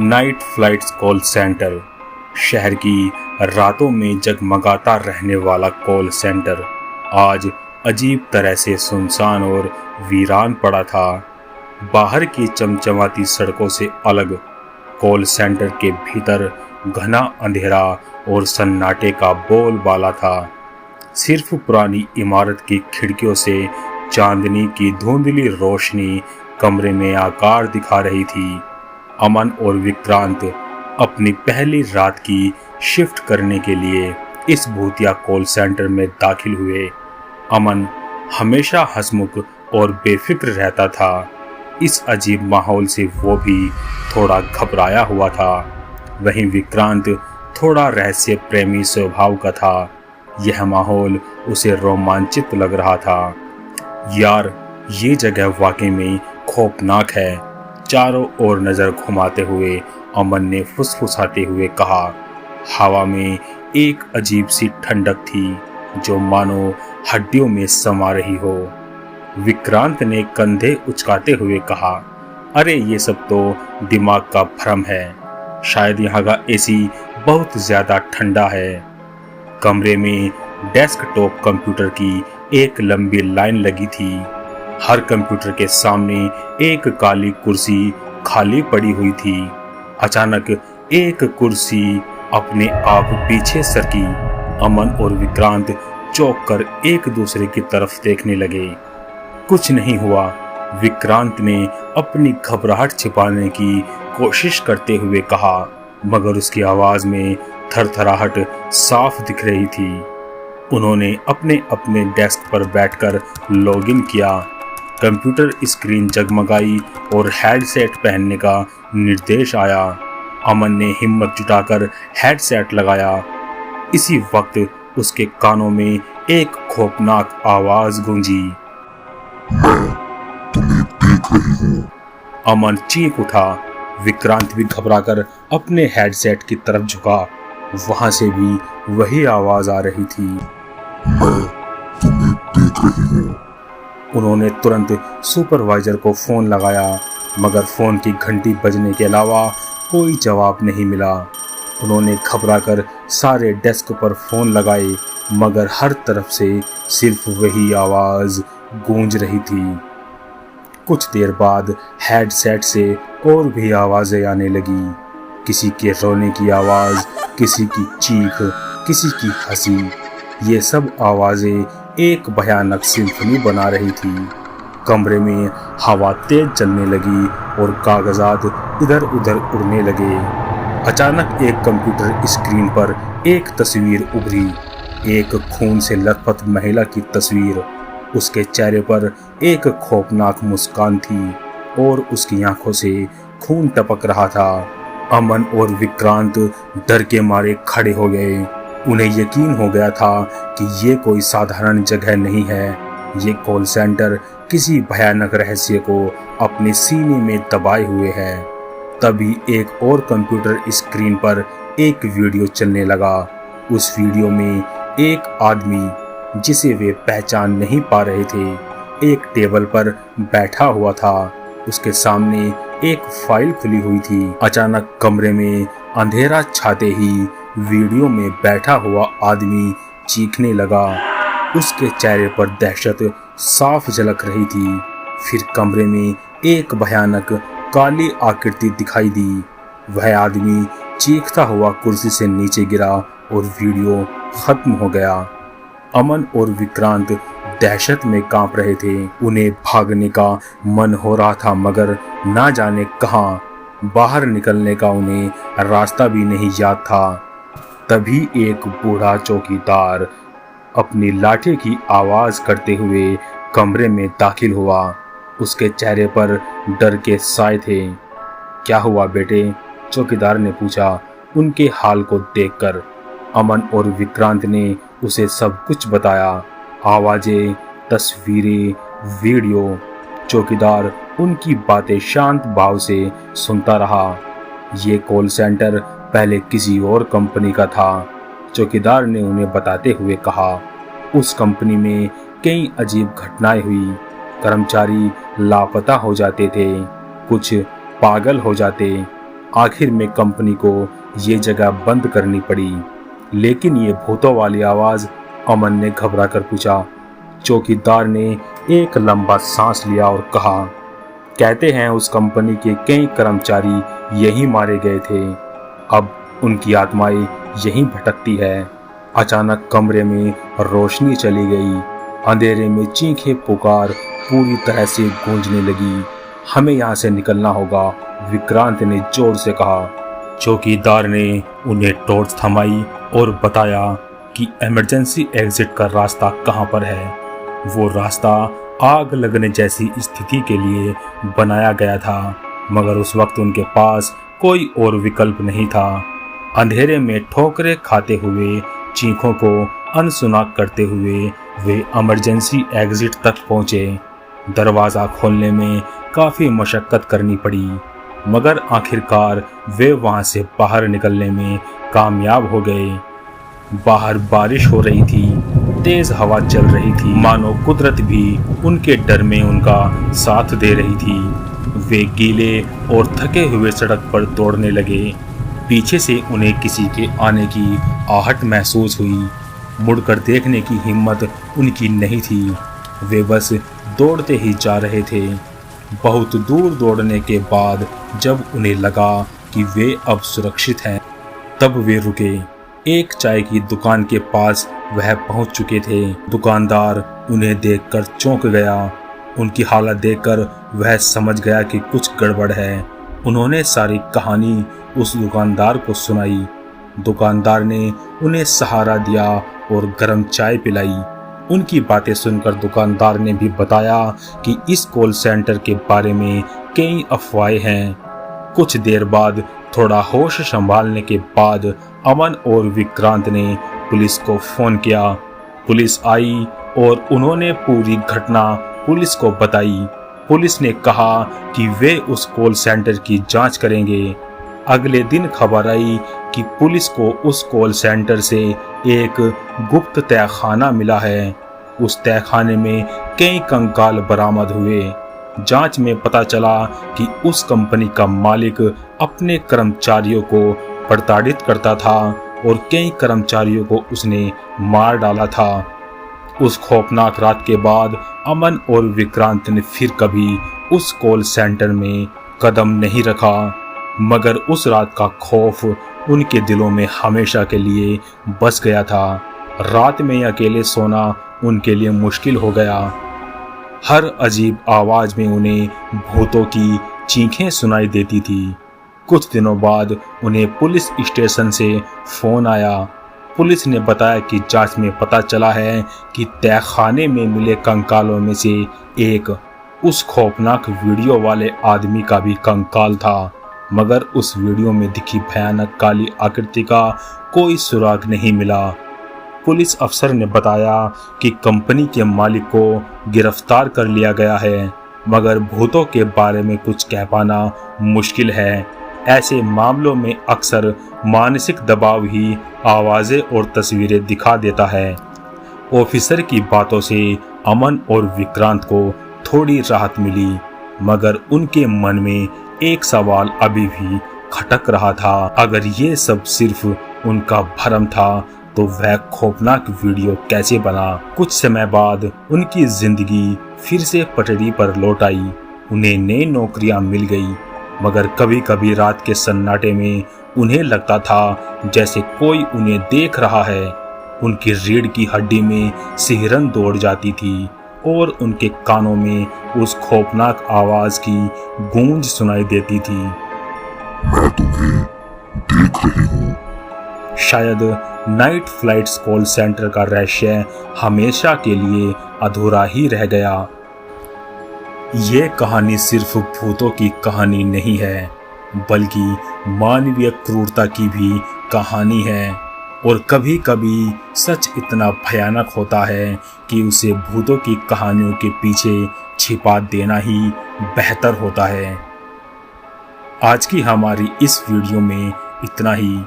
Night flights call centre. शहर की रातों में जगमगाता रहने वाला कॉल सेंटर आज अजीब तरह से सुनसान और वीरान पड़ा था। बाहर की चमचमाती सड़कों से अलग कॉल सेंटर के भीतर घना अंधेरा और सन्नाटे का बोलबाला था। सिर्फ पुरानी इमारत की खिड़कियों से चांदनी की धुंधली रोशनी कमरे में आकार दिखा रही थी। अमन और विक्रांत अपनी पहली रात की शिफ्ट करने के लिए इस भूतिया कॉल सेंटर में दाखिल हुए। अमन हमेशा हंसमुख और बेफिक्र रहता था। इस अजीब माहौल से वो भी थोड़ा घबराया हुआ था। वहीं विक्रांत थोड़ा रहस्य प्रेमी स्वभाव का था। यह माहौल उसे रोमांचित लग रहा था। यार, ये जगह वाकई में खौफनाक है, चारों ओर नजर घुमाते हुए अमन ने फुसफुसाते हुए कहा। हवा में एक अजीब सी ठंडक थी जो मानो हड्डियों में समा रही हो। विक्रांत ने कंधे उचकाते हुए कहा, अरे ये सब तो दिमाग का भ्रम है, शायद यहाँ का एसी बहुत ज्यादा ठंडा है। कमरे में डेस्कटॉप कंप्यूटर की एक लंबी लाइन लगी थी। हर कंप्यूटर के सामने एक काली कुर्सी खाली पड़ी हुई थी। अचानक एक कुर्सी अपने आप पीछे सरकी। अमन और विक्रांत चौंक कर एक दूसरे की तरफ देखने लगे। कुछ नहीं हुआ। विक्रांत ने अपनी घबराहट छिपाने की कोशिश करते हुए कहा, मगर उसकी आवाज में थरथराहट साफ दिख रही थी। उन्होंने अपने अपने डेस्क पर बैठकर लॉगिन किया। कंप्यूटर स्क्रीन जगमगाई और हेडसेट पहनने का निर्देश आया। अमन ने हिम्मत जुटाकर हेडसेट लगाया। इसी वक्त उसके कानों में एक खौफनाक आवाज गूंजी। मैं तुम्हें देख रही हूँ। अमन चीख उठा। विक्रांत भी घबराकर अपने हेडसेट की तरफ झुका। वहां से भी वही आवाज आ रही थी। मैं तुम्हें देख रही हूँ। उन्होंने तुरंत सुपरवाइजर को फोन लगाया, मगर फोन की घंटी बजने के अलावा कोई जवाब नहीं मिला। उन्होंने घबराकर सारे डेस्क पर फोन लगाए, मगर हर तरफ से सिर्फ वही आवाज गूंज रही थी। कुछ देर बाद हेडसेट से और भी आवाजें आने लगी। किसी के रोने की आवाज, किसी की चीख, किसी की हंसी। ये सब आवाजें एक भयानक सिम्फनी बना रही थी। कमरे में हवा तेज चलने लगी और कागजात इधर उधर उड़ने लगे। अचानक एक कंप्यूटर स्क्रीन पर एक तस्वीर उभरी। एक खून से लथपथ महिला की तस्वीर। उसके चेहरे पर एक खौफनाक मुस्कान थी और उसकी आंखों से खून टपक रहा था। अमन और विक्रांत डर के मारे खड़े हो गए। उन्हें यकीन हो गया था कि ये कोई साधारण जगह नहीं है। ये कॉल सेंटर किसी भयानक रहस्य को अपने सीने में दबाए हुए है। तभी एक और कंप्यूटर स्क्रीन पर एक वीडियो चलने लगा। उस वीडियो में एक आदमी, जिसे वे पहचान नहीं पा रहे थे, एक टेबल पर बैठा हुआ था। उसके सामने एक फाइल खुली हुई थी। अचानक कमरे में अंधेरा छाते ही वीडियो में बैठा हुआ आदमी चीखने लगा। उसके चेहरे पर दहशत साफ झलक रही थी। फिर कमरे में एक भयानक काली आकृति दिखाई दी। वह आदमी चीखता हुआ कुर्सी से नीचे गिरा और वीडियो खत्म हो गया। अमन और विक्रांत दहशत में कांप रहे थे। उन्हें भागने का मन हो रहा था, मगर ना जाने कहां बाहर निकलने का उन्हें रास्ता भी नहीं याद था। तभी एक बूढ़ा चौकीदार अपनी लाठी की आवाज करते हुए कमरे में दाखिल हुआ। उसके चेहरे पर डर के साए थे। क्या हुआ बेटे? चौकीदार ने पूछा उनके हाल को देखकर। अमन और विक्रांत ने उसे सब कुछ बताया। आवाजें, तस्वीरें, वीडियो। चौकीदार उनकी बातें शांत भाव से सुनता रहा। ये कॉल सेंटर पहले किसी और कंपनी का था, चौकीदार ने उन्हें बताते हुए कहा। उस कंपनी में कई अजीब घटनाएं हुई। कर्मचारी लापता हो जाते थे, कुछ पागल हो जाते आखिर में कंपनी को ये जगह बंद करनी पड़ी। लेकिन ये भूतों वाली आवाज़, अमन ने घबरा कर पूछा। चौकीदार ने एक लंबा सांस लिया और कहा, कहते हैं उस कंपनी के कई कर्मचारी यहीं मारे गए थे। अब उनकी आत्माएं यहीं भटकती है। अचानक कमरे में रोशनी चली गई। अंधेरे में चीखें पुकार पूरी तरह से गूंजने लगी। हमें यहाँ से निकलना होगा, विक्रांत ने जोर से कहा। चौकीदार ने उन्हें टॉर्च थमाई और बताया कि इमरजेंसी एग्जिट का रास्ता कहाँ पर है। वो रास्ता आग लगने जैसी स्थिति के लिए बनाया गया था, मगर उस वक्त उनके पास कोई और विकल्प नहीं था। अंधेरे में ठोकरें खाते हुए, चीखों को अनसुना करते हुए वे इमरजेंसी एग्जिट तक पहुंचे। दरवाज़ा खोलने में काफ़ी मशक्क़त करनी पड़ी, मगर आखिरकार वे वहां से बाहर निकलने में कामयाब हो गए। बाहर बारिश हो रही थी, तेज हवा चल रही थी, मानो कुदरत भी उनके डर में उनका साथ दे रही थी। वे गीले और थके हुए सड़क पर दौड़ने लगे। पीछे से उन्हें किसी के आने की आहट महसूस हुई। मुड़कर देखने की हिम्मत उनकी नहीं थी। वे बस दौड़ते ही जा रहे थे। बहुत दूर दौड़ने के बाद जब उन्हें लगा कि वे अब सुरक्षित हैं, तब वे रुके। एक चाय की दुकान के पास वह पहुंच चुके थे। दुकानदार उन्हें देखकर चौंक गया। उनकी हालत देखकर वह समझ गया कि कुछ गड़बड़ है। उन्होंने सारी कहानी उस दुकानदार को सुनाई। दुकानदार ने उन्हें सहारा दिया और गर्म चाय पिलाई। उनकी बातें सुनकर दुकानदार ने भी बताया कि इस कॉल सेंटर के बारे में कई अफवाहें हैं। कुछ देर बाद, थोड़ा होश संभालने के बाद, अमन और विक्रांत ने पुलिस को फोन किया। पुलिस आई और उन्होंने पूरी घटना पुलिस को बताई। पुलिस ने कहा कि वे उस कॉल सेंटर की जांच करेंगे। अगले दिन खबर आई कि पुलिस को उस कॉल सेंटर से एक गुप्त तहखाना मिला है। उस तहखाने में कई कंकाल बरामद हुए। जांच में पता चला कि उस कंपनी का मालिक अपने कर्मचारियों को प्रताड़ित करता था और कई कर्मचारियों को उसने मार डाला था। उस खौफनाक रात के बाद अमन और विक्रांत ने फिर कभी उस कॉल सेंटर में कदम नहीं रखा, मगर उस रात का खौफ उनके दिलों में हमेशा के लिए बस गया था। रात में अकेले सोना उनके लिए मुश्किल हो गया। हर अजीब आवाज में उन्हें भूतों की चीखें सुनाई देती थी। कुछ दिनों बाद उन्हें पुलिस स्टेशन से फोन आया। पुलिस ने बताया कि जांच में पता चला है कि तहखाने में मिले कंकालों में से एक उस खौफनाक वीडियो वाले आदमी का भी कंकाल था, मगर उस वीडियो में दिखी भयानक काली आकृति का कोई सुराग नहीं मिला। पुलिस अफसर ने बताया कि कंपनी के मालिक को गिरफ्तार कर लिया गया है, मगर भूतों के बारे में कुछ कह पाना मुश्किल है। ऐसे मामलों में अक्सर मानसिक दबाव ही आवाज़ें और तस्वीरें दिखा देता है। ऑफिसर की बातों से अमन और विक्रांत को थोड़ी राहत मिली, मगर उनके मन में एक सवाल अभी भी खटक रहा था। अगर ये सब सिर्फ उनका भ्रम था तो वह खौफनाक वीडियो कैसे बना। कुछ समय बाद उनकी जिंदगी फिर से पटरी पर लौट आई। उन्हें नई नौकरियां मिल गई, मगर कभी कभी रात के सन्नाटे में उन्हें लगता था जैसे कोई उन्हें देख रहा है। उनकी रीढ़ की हड्डी में सिहरन दौड़ जाती थी और उनके कानों में उस खौफनाक आवाज की गूंज सुनाई देती थी। मैं तुम्हें देख रही हूँ। शायद नाइट फ्लाइट्स कॉल सेंटर का रहस्य हमेशा के लिए अधूरा ही रह गया। ये कहानी सिर्फ भूतों की कहानी नहीं है, बल्कि मानवीय क्रूरता की भी कहानी है। और कभी कभी सच इतना भयानक होता है कि उसे भूतों की कहानियों के पीछे छिपा देना ही बेहतर होता है। आज की हमारी इस वीडियो में इतना ही।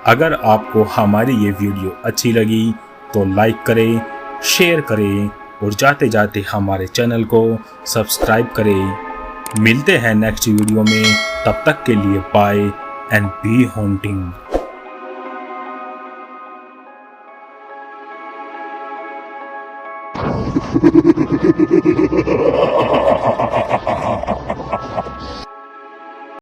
अगर आपको हमारी ये वीडियो अच्छी लगी तो लाइक करें, शेयर करें और जाते जाते हमारे चैनल को सब्सक्राइब करें। मिलते हैं नेक्स्ट वीडियो में, तब तक के लिए बाय, and be haunting.